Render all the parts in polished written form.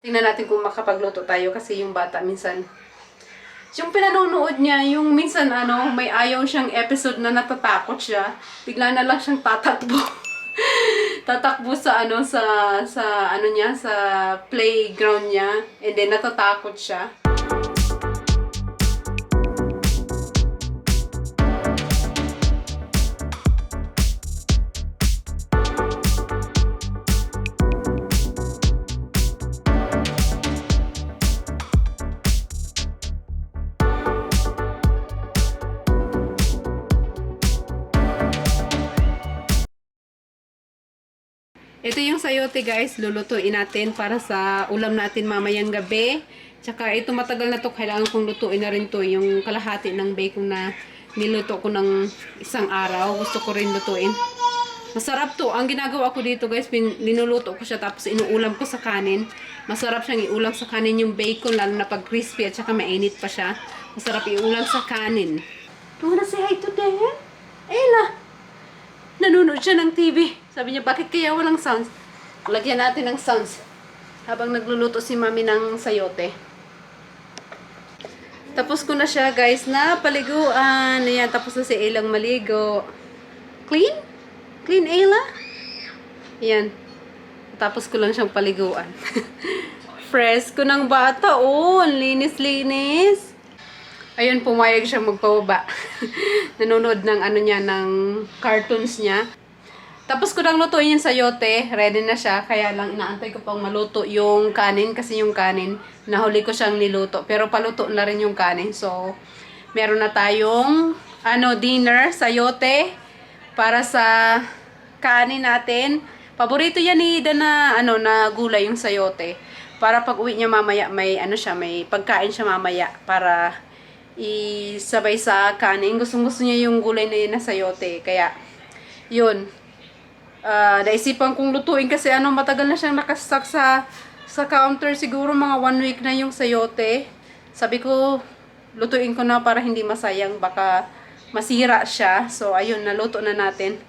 Tingnan natin kung makapagluto tayo kasi yung bata minsan, yung pinanonood niya, yung minsan may ayaw siyang episode na natatakot siya, bigla na lang siyang tatakbo. Tatakbo sa sa playground niya, and then natatakot siya. Ito yung sayote guys, lulutuin natin para sa ulam natin mamayang gabi. Tsaka ito matagal na to, kailangan kong lutuin na rin to. Yung kalahati ng bacon na niluto ko ng isang araw, gusto ko rin lutuin. Masarap to. Ang ginagawa ko dito guys, linuluto ko siya tapos inuulam ko sa kanin. Masarap siyang iulam sa kanin yung bacon, lalo na pag crispy at saka mainit pa siya. Masarap iulam sa kanin. You wanna say hi to Dad? Ella! Nanonood siya ng TV. Sabi niya, bakit kaya walang sounds? Lagyan natin ng sounds habang nagluluto si mami ng sayote. Tapos ko na siya guys na paliguan. Ayan, tapos na si Elang maligo. Clean? Clean, Ella? Ayan. Tapos ko lang siyang paliguan. Fresh ko ng bata. Oh, linis-linis. Ayun, pumayag siya magpababa. Nanonood ng ng cartoons niya. Tapos ko nang lutuin yung sayote. Ready na siya. Kaya lang inaantay ko pang maluto yung kanin. Kasi yung kanin, nahuli ko siyang niluto. Pero paluto na rin yung kanin. So, meron na tayong dinner, sayote. Para sa kanin natin. Paborito yan ni Ida na gulay yung sayote. Para pag uwi niya mamaya, may may pagkain siya mamaya. Para isabay sa kanin. Gusto niya yung gulay na yun na sayote. Kaya, yun. Naisipan kong lutuin kasi matagal na siyang nakastock sa counter. Siguro mga 1 week na yung sayote. Sabi ko, lutuin ko na para hindi masayang. Baka masira siya. So, ayun, naluto na natin.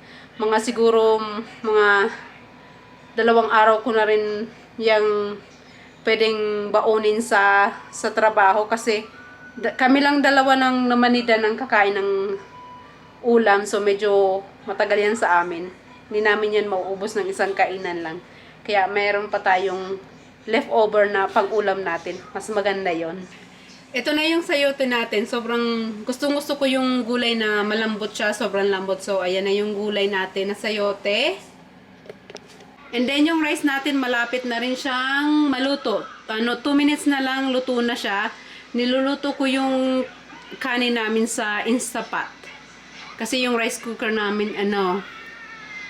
Siguro, mga 2 araw ko na rin yung pwedeng baunin sa trabaho kasi kami lang dalawa ng namanida ng kakain ng ulam. So, medyo matagal yan sa amin. Hindi namin yan mauubos ng isang kainan lang. Kaya, mayroon pa tayong leftover na pang-ulam natin. Mas maganda yon. Ito na yung sayote natin. Sobrang gustong-gusto ko yung gulay na malambot siya. Sobrang lambot. So, ayan na yung gulay natin na sayote. And then, yung rice natin, malapit na rin siyang maluto. 2 minutes na lang, luto na siya. Niluluto ko yung kanin namin sa Instapot. Kasi yung rice cooker namin,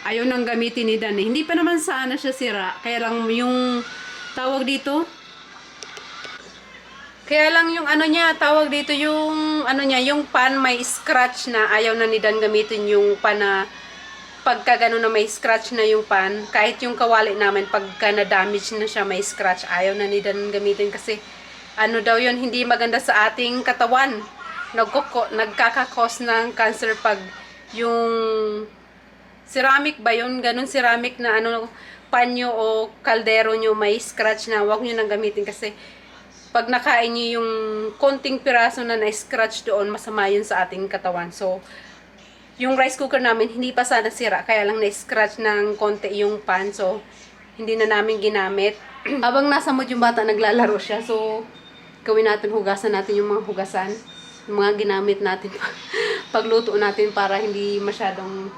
ayaw nang gamitin ni Dan. Hindi pa naman sana siya sira. Kaya lang yung tawag dito. Kaya lang yung tawag dito yung yung pan may scratch na. Ayaw na ni Dan gamitin yung pan na pagka gano'n na may scratch na yung pan. Kahit yung kawali namin, pagka na-damage na siya may scratch, ayaw na ni Dan gamitin kasi daw yun, hindi maganda sa ating katawan. Nagkakakos ng cancer pag yung ceramic ba yun? Ganun ceramic na panyo o kaldero nyo may scratch na, huwag nyo nang gamitin kasi pag nakain nyo yung konting piraso na na-scratch doon, masama yun sa ating katawan. So, yung rice cooker namin, hindi pa sana sira, kaya lang na-scratch ng konti yung pan. So, hindi na namin ginamit. Habang nasa mood yung bata, naglalaro siya. So, gawin natin, hugasan natin yung mga hugasan. Yung mga ginamit natin pagluto natin para hindi masyadong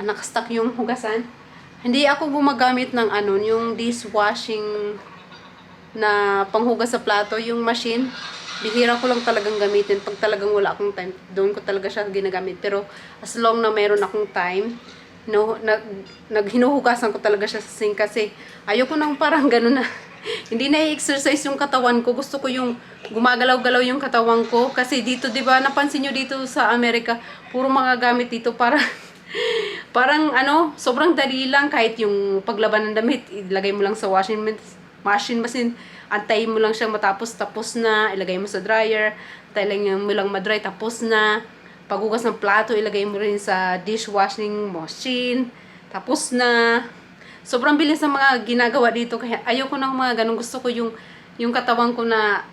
nakastock yung hugasan. Hindi ako gumagamit ng yung dishwashing na panghugas sa plato, yung machine. Bihira ko lang talagang gamitin. Pag talagang wala akong time, doon ko talaga siya ginagamit. Pero as long na meron akong time, hinuhugasan ko talaga siya sa sink kasi ayoko nang parang gano'n na hindi na i-exercise yung katawan ko. Gusto ko yung gumagalaw-galaw yung katawan ko. Kasi dito, di ba, napansin nyo dito sa Amerika, puro mga gamit dito parang sobrang dali lang. Kahit yung paglaban ng damit, ilagay mo lang sa washing machine, antayin mo lang siya matapos, tapos na, ilagay mo sa dryer, antayin mo lang madry, tapos na. Paghugas ng plato, ilagay mo rin sa dishwashing machine, tapos na. sobrang bilis ng mga ginagawa dito. Kaya ayoko ng mga ganun. Gusto ko yung katawan ko na,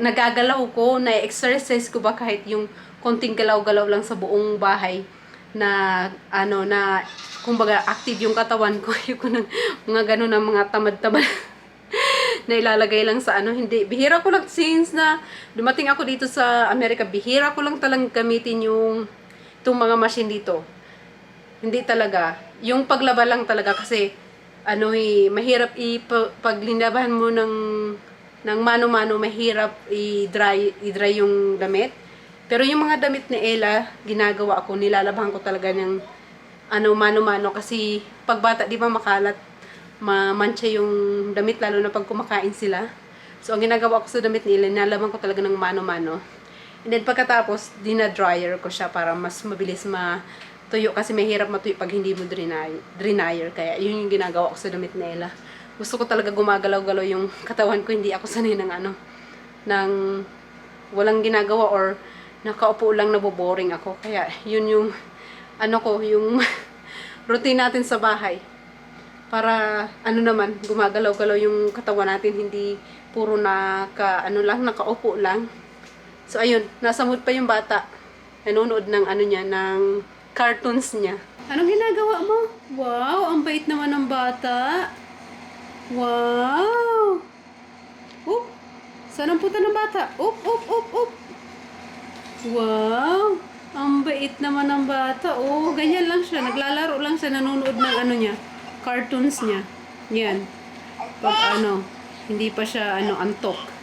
nagagalaw ko, na exercise ko ba kahit yung konting galaw-galaw lang sa buong bahay. Na, na, kumbaga, active yung katawan ko. Ayoko ng mga ganun ng mga tamad-tamad. Na ilalagay lang sa hindi. Bihira ko lang, since na dumating ako dito sa Amerika, bihira ko lang talang gamitin itong mga machine dito. Hindi talaga. Yung paglaba lang talaga kasi, mahirap paglinabahan mo ng mano-mano, mahirap i-dry yung damit. Pero yung mga damit ni Ella, ginagawa ko, nilalabahan ko talaga ng mano-mano kasi pagbata, di ba makalat, mamantsa yung damit, lalo na pag kumakain sila. So, ang ginagawa ko sa damit nila, nalaman ko talaga ng mano-mano. And then, pagkatapos, dinadryer ko siya para mas mabilis matuyo. Kasi mahirap matuyo pag hindi mo dryer. Kaya, yun yung ginagawa ko sa damit nila. Gusto ko talaga gumagalaw-galaw yung katawan ko. Hindi ako sanay ng ng walang ginagawa or nakaupo lang, naboboring ako. Kaya, yun yung, yung routine natin sa bahay. Para naman, gumagalaw-galaw yung katawan natin, hindi puro nakaupo lang. So ayun, nasa mood pa yung bata. Nanonood ng niya, ng cartoons niya. Anong ginagawa mo? Wow, ang bait naman ng bata. Wow. Oop. Saan ang punta ng bata? Oop, oop, oop, oop. Wow. Ang bait naman ng bata. Oh, ganyan lang siya. Naglalaro lang siya, nanonood ng niya, cartoons niya. Yan. Pag hindi pa siya antok.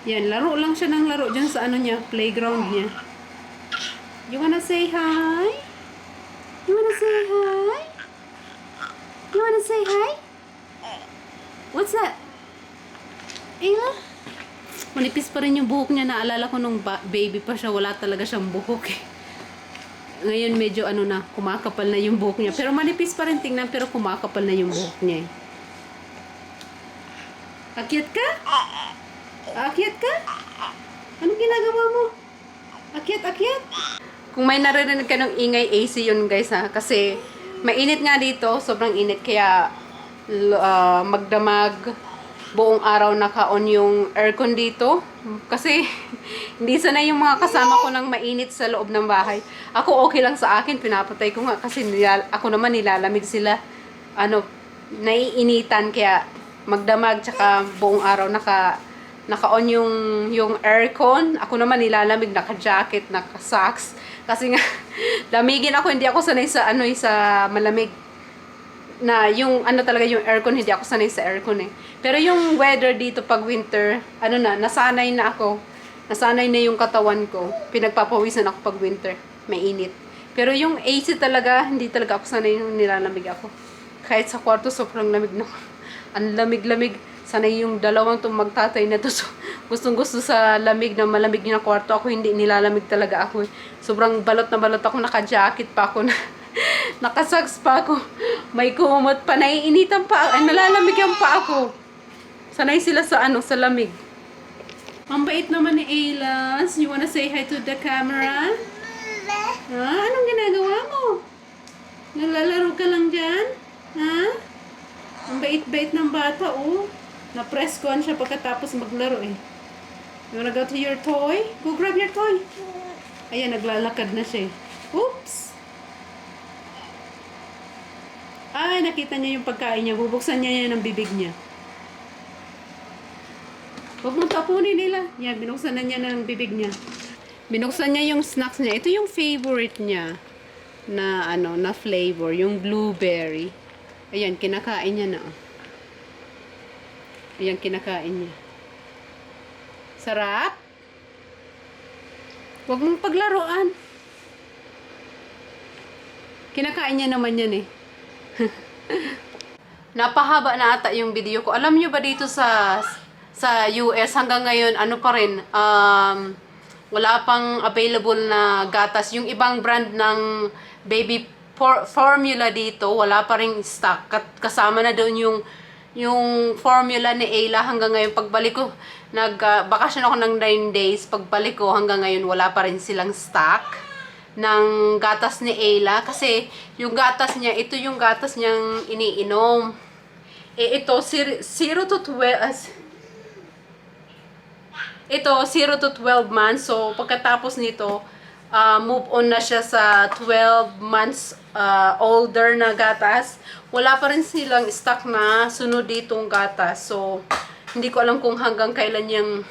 Yan, laro lang siya ng laro dyan sa niya, playground niya. You wanna say hi? You wanna say hi? You wanna say hi? What's that? Ayla? Manipis pa rin yung buhok niya. Naalala ko nung baby pa siya, wala talaga siyang buhok eh. Ngayon medyo na, kumakapal na yung buhok niya. Pero manipis pa rin tingnan, pero kumakapal na yung buhok niya eh. Akyat ka? Akyat ka? Anong ginagawa mo? Akyat, akyat? Kung may naririnig ka ng ingay, AC yun guys ha. Kasi mainit nga dito, sobrang init. Kaya magdamag buong araw naka-on yung aircon dito. Kasi hindi sanay yung mga kasama ko ng mainit sa loob ng bahay. Ako okay lang sa akin, pinapatay ko nga kasi ako naman nilalamig sila. Naiinitan, kaya magdamag, tsaka buong araw naka-on yung aircon. Ako naman nilalamig, naka-jacket, naka-socks. Kasi nga lamigin ako, hindi ako sanay sa sa malamig. Na yung talaga yung aircon, hindi ako sanay sa aircon eh. Pero yung weather dito pag winter, nasanay na ako. Nasanay na yung katawan ko. Pinagpapawisan ako pag winter. Mainit. Pero yung AC talaga, hindi talaga ako sanay yung nilalamig ako. Kahit sa kwarto, sobrang lamig na. Ang lamig-lamig. Sanay yung dalawang magtatay na to. So, gustong-gusto sa lamig na malamig na kwarto. Ako hindi, nilalamig talaga ako. Sobrang balot na balot ako. Naka-jacket pa ako na. Naka-socks pa ako. May kumot pa. Naiinitan pa. Nalalamig yung pa ako. Sanay sila sa sa lamig. Ang bait naman ni Aylas. You wanna say hi to the camera? Ha? Anong ginagawa mo? Naglalaro ka lang dyan? Ha? Ang bait-bait ng bata, oh. Na-press ko siya pagkatapos maglaro eh. You wanna go to your toy? Go grab your toy. Ayan, naglalakad na siya eh. Oops! Ay, nakita niya yung pagkain niya. Bubuksan niya yan ng bibig niya. Huwag mong tapunin nila. Yan, binuksan na niya ng bibig niya. Binuksan niya yung snacks niya. Ito yung favorite niya na na flavor, yung blueberry. Ayan, kinakain niya na. Ayan, kinakain niya. Sarap? Huwag mong paglaruan. Kinakain niya naman yan eh. Napahaba na ata yung video ko. Alam nyo ba dito sa US hanggang ngayon pa rin wala pang available na gatas. Yung ibang brand ng baby formula dito wala pa ring stock. Kasama na doon yung formula ni Ayla. Hanggang ngayon pagbalik ko, bakasyon ako ng 9 days. Pagbalik ko hanggang ngayon wala pa rin silang stock. ng gatas ni Ayla. Kasi yung gatas niya, ito yung gatas niyang iniinom. Eh, ito, 0 to 12, ito, 0 to 12 months. So, pagkatapos nito, move on na siya sa 12 months older na gatas. Wala pa rin silang stock na sunod ditong gatas. So, hindi ko alam kung hanggang kailan yung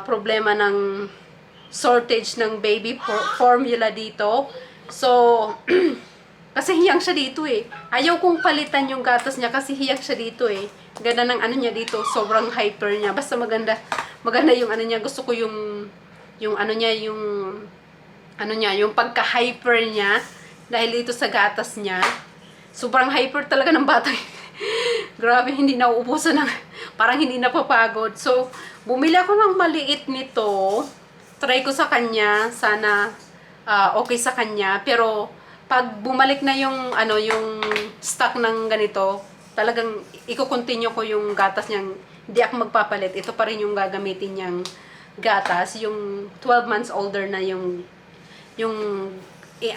problema ng shortage ng baby formula dito. So, kasi hiyang siya dito eh. Ayaw kong palitan yung gatas niya kasi hiyang siya dito eh. Ganda ng ano niya dito, sobrang hyper niya. Basta maganda, maganda yung ano niya. Gusto ko yung ano niya, yung ano niya, yung pagka-hyper niya dahil dito sa gatas niya. Sobrang hyper talaga ng bata. Grabe, hindi nauubusan ng, parang hindi napapagod. So, bumili ako ng maliit nito. Try ko sa kanya, sana okay sa kanya. Pero, pag bumalik na yung, ano, yung stock ng ganito, talagang i-continue ko yung gatas niyang, hindi ako magpapalit. Ito pa rin yung gagamitin niyang gatas. Yung 12 months older na yung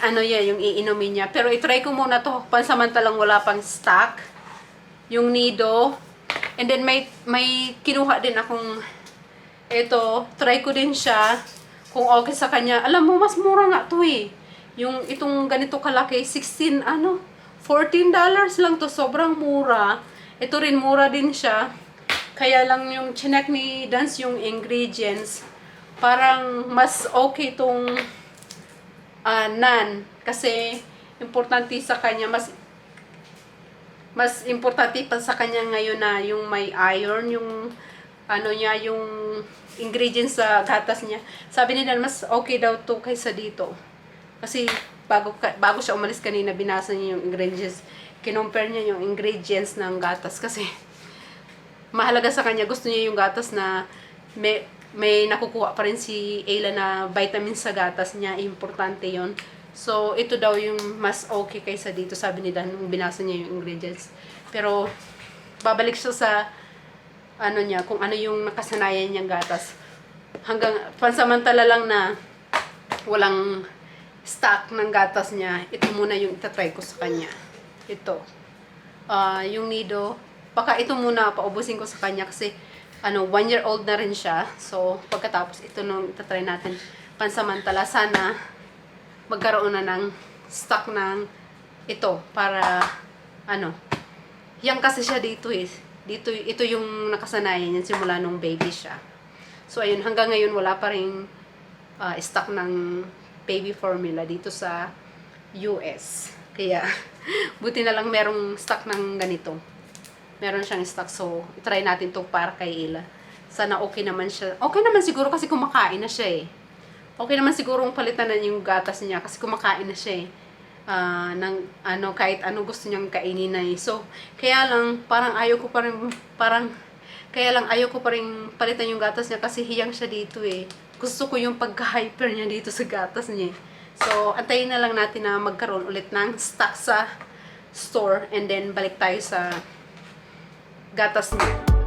ano yan, yung iinumin niya. Pero i-try ko muna to pansamantalang wala pang stock. Yung Nido. And then may kinuha din akong ito. Try ko din siya kung okay sa kanya. Alam mo, mas mura nga to eh. Yung itong ganito kalaki, 14 lang to. Sobrang mura. Ito rin, mura din siya. Kaya lang yung chinek ni Dance yung ingredients. Parang mas okay tong nan. Kasi importante sa kanya, mas importante pa sa kanya ngayon na yung may iron, yung ano niya, yung ingredients sa gatas niya. Sabi nila mas okay daw to kaysa dito. Kasi bago siya umalis kanina, binasa niya yung ingredients. Kinompare niya yung ingredients ng gatas kasi mahalaga sa kanya. Gusto niya yung gatas na may nakukuha pa rin si Ayla na vitamins sa gatas niya. Importante yon. So, ito daw yung mas okay kaysa dito, sabi ni Dan, nung binasa niya yung ingredients. Pero, babalik siya sa ano niya, kung ano yung nakasanayan niyang gatas. Hanggang pansamantala lang na walang stock ng gatas niya, ito muna yung itatry ko sa kanya. Ito. Yung Nido, baka ito muna paubusin ko sa kanya kasi 1-year-old na rin siya. So, pagkatapos ito nung itatry natin pansamantala, sana magkaroon na ng stock ng ito para yan kasi siya dito eh. Ito yung nakasanayan niya simula nung baby siya. So, ayun, hanggang ngayon wala pa rin stock ng baby formula dito sa US. Kaya, buti na lang merong stock ng ganito. Meron siyang stock. So, itry natin to para kay Ayla. Sana okay naman siya. Okay naman siguro kasi kumakain na siya eh. Okay naman siguro palitan na yung gatas niya kasi kumakain na siya eh. Kahit ano gusto niyang kainin na eh. So, kaya lang, ayaw ko pa rin palitan yung gatas niya kasi hiyang siya dito eh. Gusto ko yung pagka-hyper niya dito sa gatas niya. So, antayin na lang natin na magkaroon ulit ng stock sa store and then balik tayo sa gatas niya.